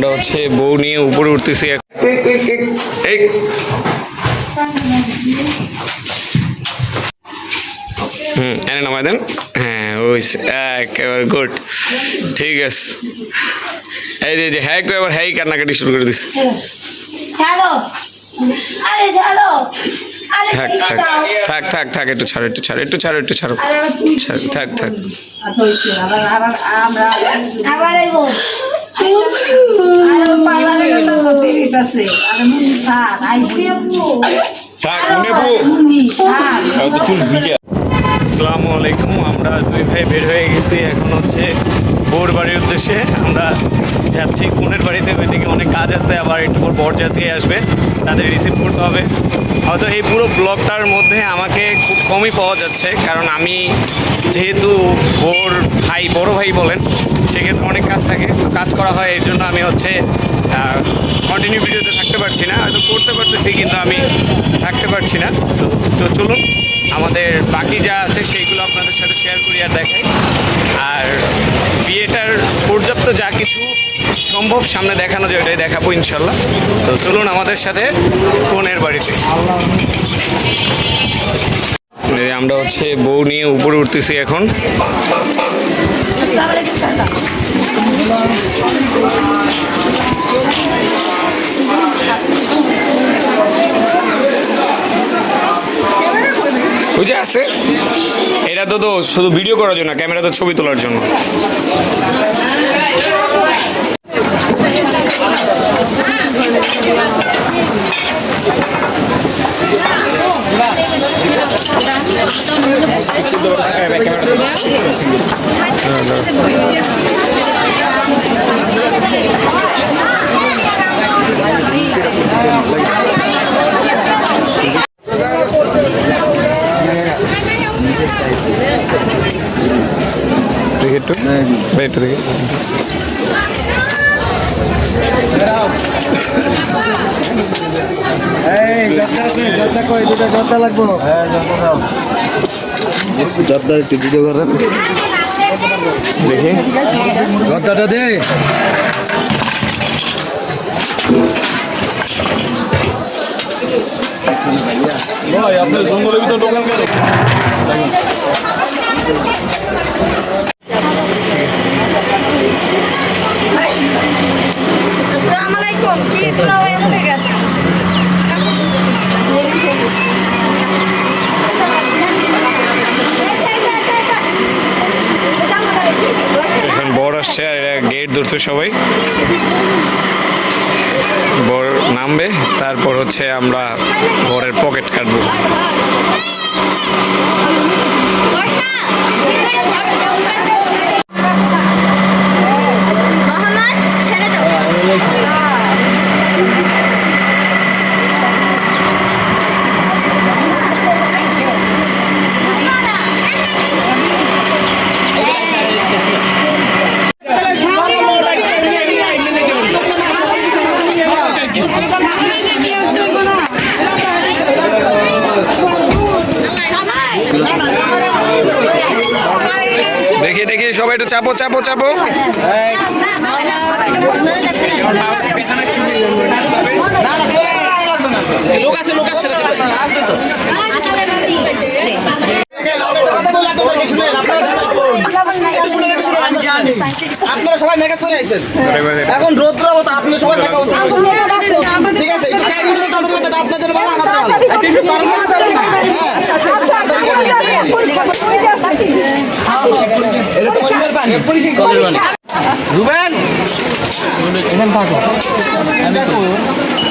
আমরা হচ্ছে বউ নিয়ে উপরে উঠতেছি। এনে নামাই দেন। হ্যাঁ ওই একেবারে গুড, ঠিক আছে। এই যে হ্যাঁ এবার হ্যাঁ কান্নাকাটি শুরু করে দিচ্ছে। থাক থাক থাক, একটু ছাড়ো একটু ছাড়ো একটু ছাড়ো একটু ছাড়ো, থাক থাক। আসসালামু আলাইকুম। আমরা দুই ভাই বের হয়ে গেছি, এখন হচ্ছে বউর বাড়ির উদ্দেশ্যে আমরা যাচ্ছি। বোনের বাড়িতে ওইদিকে অনেক কাজ আছে, আবার একটু পর বরযাত্রী আসবে, তাদের রিসিভ করতে হবে। হয়তো এই পুরো ব্লগটার মধ্যে আমাকে খুব কমই পাওয়া যাচ্ছে, কারণ আমি যেহেতু বউর ভাই, বড় ভাই বলেন, সেক্ষেত্রে অনেক কাজ থাকে, তো কাজ করা হয়। এর জন্য আমি হচ্ছে কন্টিনিউ ভিডিওতে থাকতে পারছি না, হয়তো করতে পারতেছি কিন্তু আমি থাকতে পারছি না। তো চলুন আমাদের বাকি যা আছে সেইগুলো আপনাদের সাথে শেয়ার করি আর দেখাই। আর বিয়েটার পর্যাপ্ত যা কিছু সম্ভব সামনে দেখানো যায় ওটাই দেখাবো ইনশাল্লাহ। তো চলুন আমাদের সাথে বোনের বাড়িতে। আমরা হচ্ছে বউ নিয়ে উপরে উঠতেছি এখন। বুঝে আছে, এটা তো শুধু ভিডিও করার জন্য, ক্যামেরা তো ছবি তোলার জন্য। একটু একটু দেখি একটু ভিডিও করেন, দেখি জর্দাটা দে। আপনার জঙ্গলের ভিতর দোকান কেন? এখন বর আসছে আর এরা গেট ধরছে, সবাই বর নামবে, তারপর হচ্ছে আমরা বরের পকেট কাটবো। দেখি দেখি সবাই একটু চাপো চাপো চাপো। লোক আছে, লোক আসছে। আপনারা সবাই মেকআপ করে আইছেন, এখন রৌদ্র মতো আপনি সবাই মেকআপ ঠিক আছে। একটু আপনার জন্য ভালো, আমাদের ভালো। এটা তো কলের পানি, কলের পানি। রুবেন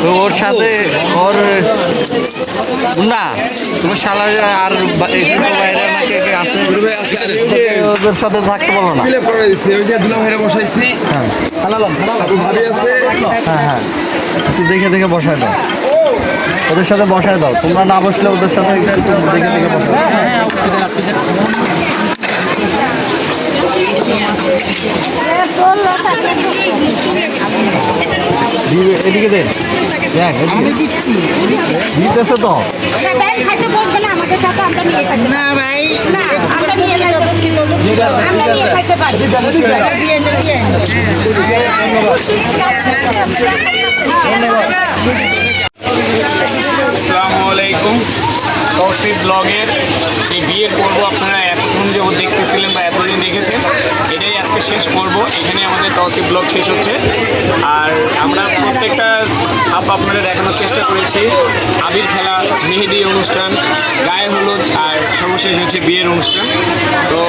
তো ওর সাথে ওর না তোমার শালা আর বাইরে নাকি আছে, ওদের সাথে থাকতে পারবো না। বসাইছি, হ্যাঁ হ্যাঁ, একটু দেখে দেখে বসায় দাও, ওদের সাথে বসায় দাও। তোমরা না বসলে ওদের সাথে দেখে দেখে বসায় দাও। এদিকে দেন দেখ আমি দিচ্ছি দিতেছে তো ভাই খাইতে বলবে না আমাদের সাথে আমরা নিয়ে খাইতে না ভাই না আমরা নিয়ে আমরা নিয়ে খাইতে পারি আসসালামু আলাইকুম। তৌসিফ ব্লগের যে বিয়ের পর্ব আপনারা এতক্ষণ যাবত দেখতেছিলেন বা এতদিন দেখেছেন, এটাই আজকে শেষ পর্ব। এখানে আমাদের তৌসিফ ব্লগ শেষ হচ্ছে। আর আমরা প্রত্যেকটা ধাপ আপনাদের দেখানোর চেষ্টা করেছি। আবির খেলা, মেহেদি অনুষ্ঠান, গায়ে হলুদ, আর সর্বশেষ হচ্ছে বিয়ের অনুষ্ঠান। তো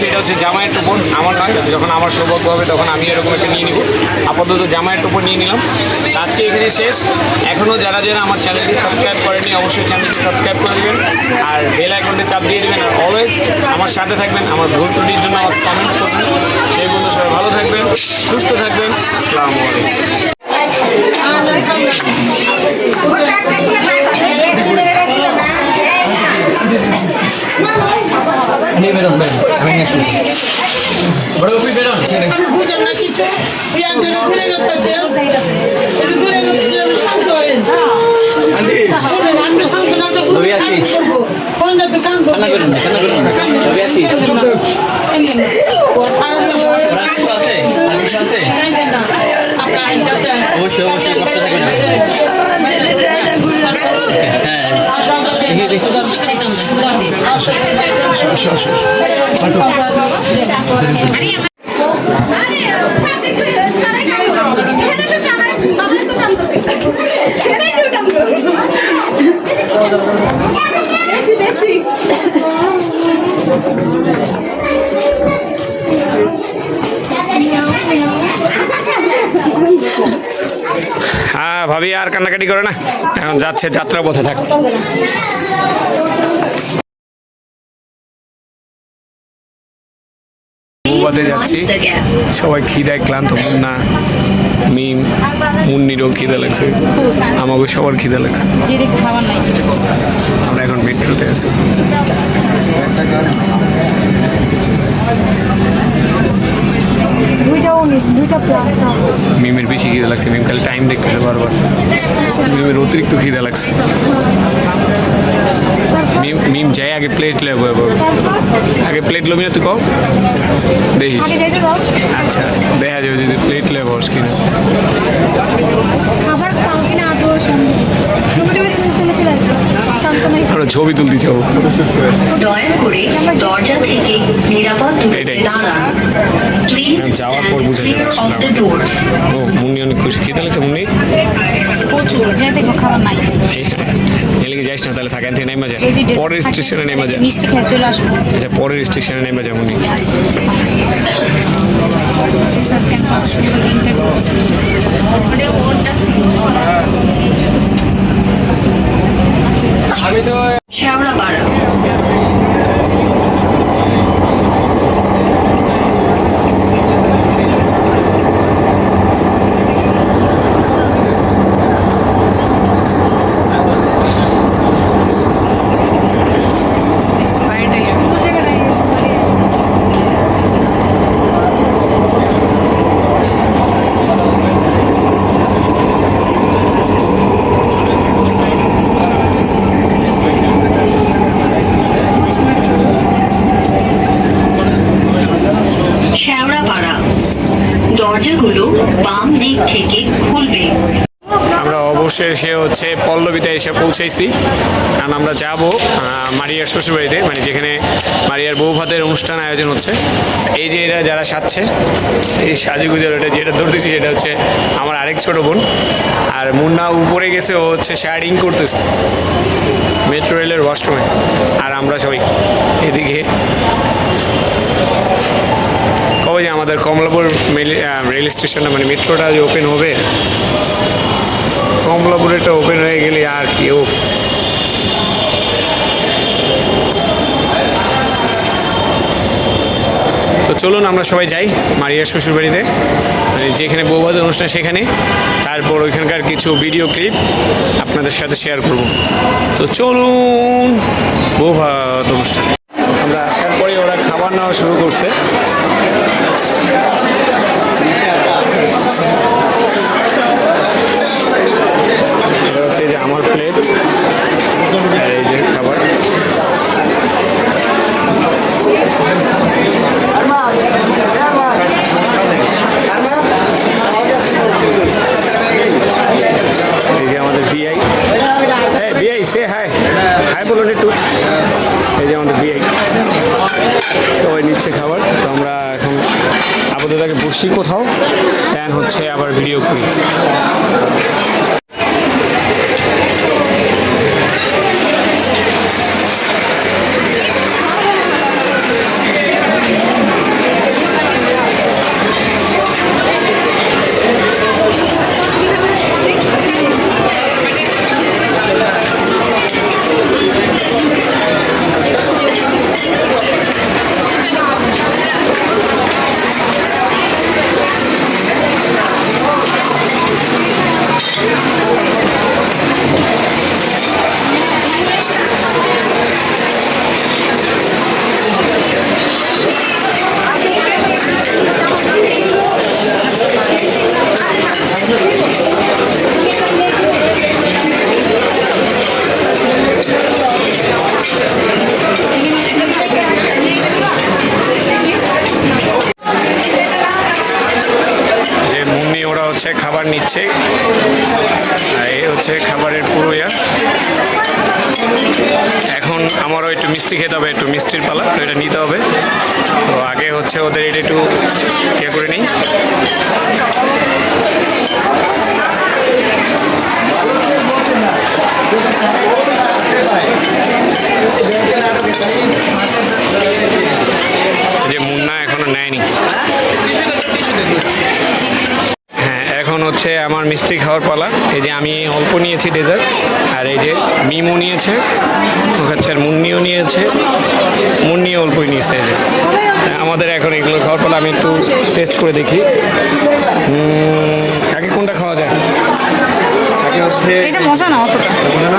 এটা হচ্ছে জামাইয়ের টোপর। আমার নয়, যখন আমার সৌভাগ্য হবে তখন আমি এরকম একটা নিয়ে নিব। আপাতত জামাইয়ের টোপর নিয়ে নিলাম। আজকে এখানে শেষ। এখনও যারা আমার চ্যানেলটি সাবস্ক্রাইব করেনি অবশ্যই চ্যানেলটি সাবস্ক্রাইব করে দেবেন আর বেল আইকনটি চাপ দিয়ে দেবেন। আর অলওয়েজ আমার সাথে থাকবেন। আমার ভুল ত্রুটির জন্য আমার কমেন্ট করবেন। সেই বন্ধু সবাই ভালো থাকবেন, সুস্থ থাকবেন। আসসালামু অবশ্যই অবশ্যই কষ্ট থাকবেন। হ্যাঁ ভাবি আর কান্নাকাটি করে না, এখন যাচ্ছে যাত্রা পথে থাক। বৌবাতে যাচ্ছি, সবাই খিদায় ক্লান্ত। মুন্না, মিম, মুন্নিরও খিদা লাগছে, আমাকে সবার খিদা লাগছে। আমরা এখন মেট্রোতে আছি। মিমের বেশি খিদা লাগছে, মিম খালি টাইম দেখতেছে বারবার। মিমের অতিরিক্ত খিদা লাগছে। মিম যাই আগে প্লেট লেবো, আগে প্লেট লবি না তুই কও দেখিস। আচ্ছা দেখা যাবে যদি প্লেট লেবো কিনা। আমরা ছবি তুলতে চাও। যাওয়ার পর বুঝা যাবে। ও মুন্নি অনেক খুশি। খিদা লাগছে মুন্নি? প্রচুর যে দেখো খাবার নাই। এদিকে যাইস না তাহলে থাকেন থেকে নেমে যা, পরের স্টেশনে নেমে যা। মিষ্টি খেয়ে চলে আসবো। আচ্ছা পরের স্টেশনে নেমে যা মুন্নি। শেওড়াপাড়া দরজাগুলো বাম দিক থেকে খুলবে। আমরা অবশেষে হচ্ছে পল্লবীতে এসে পৌঁছাইছি। কারণ আমরা যাবো মারিয়ার শ্বশুরবাড়িতে, মানে যেখানে মারিয়ার বউ ভাতের অনুষ্ঠান আয়োজন হচ্ছে। এই যে এরা যারা সাজছে, এই সাজুগুজের এটা যেটা ধরতেছি সেটা হচ্ছে আমার আরেক ছোট বোন। আর মুন্না উপরে গেছে, ও হচ্ছে শায়ারিং করতেছে মেট্রো রেলের ওয়াশরুমে। আর আমরা সবাই এদিকে কবে যে আমাদের কমলাপুর রেল স্টেশনটা মানে মেট্রোটা যে ওপেন হবে, কমলাপুরেরটা ওপেন হয়ে গেলে আর কি। ও তো চলুন আমরা সবাই যাই মারিয়ার শ্বশুরবাড়িতে, মানে যেখানে বৌভাতের অনুষ্ঠান সেখানে। তারপর ওইখানকার কিছু ভিডিও ক্লিপ আপনাদের সাথে শেয়ার করব। তো চলুন বৌভাত অনুষ্ঠান। আমরা আসার পরে ওরা খাবার নেওয়া শুরু করছে। জায়গায় বসি কোথাও, দেন হচ্ছে আবার ভিডিও করি। যে মুন্নি ওরা হচ্ছে খাবার নিচ্ছে, আর এই হচ্ছে খাবারের পুরো ইয়া। এখন আমারও একটু মিষ্টি খেতে হবে, একটু মিষ্টির পালা, তো এটা নিতে হবে। তো আগে হচ্ছে ওদের এটা একটু ইয়ে করে নিই। এই যে মুন্না এখনো নেয়নি। হ্যাঁ, এখন হচ্ছে আমার মিষ্টি খাওয়ার পালা। এই যে আমি অল্প নিয়েছি ডেজার্ট, আর এই যে মিমু নিয়েছে, হচ্ছে আর মুন্নিও নিয়েছে, মুন্নিও অল্পই নিয়েছে। এই যে আমাদের এখন এগুলো খাওয়ার পালা। আমি একটু টেস্ট করে দেখি আগে কোনটা খাওয়া যায়। আগে হচ্ছে এটা মজা না অতটা।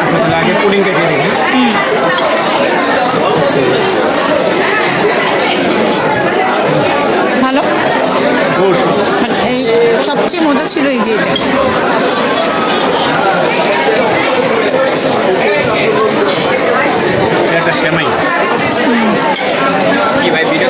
আচ্ছা, তাহলে আগে পুডিংটা খেয়ে দেখি। ভালো। গুড। এই সবচেয়ে মজা ছিল এই যে এটা। একটা সেমাই কি ভাই ভিডিও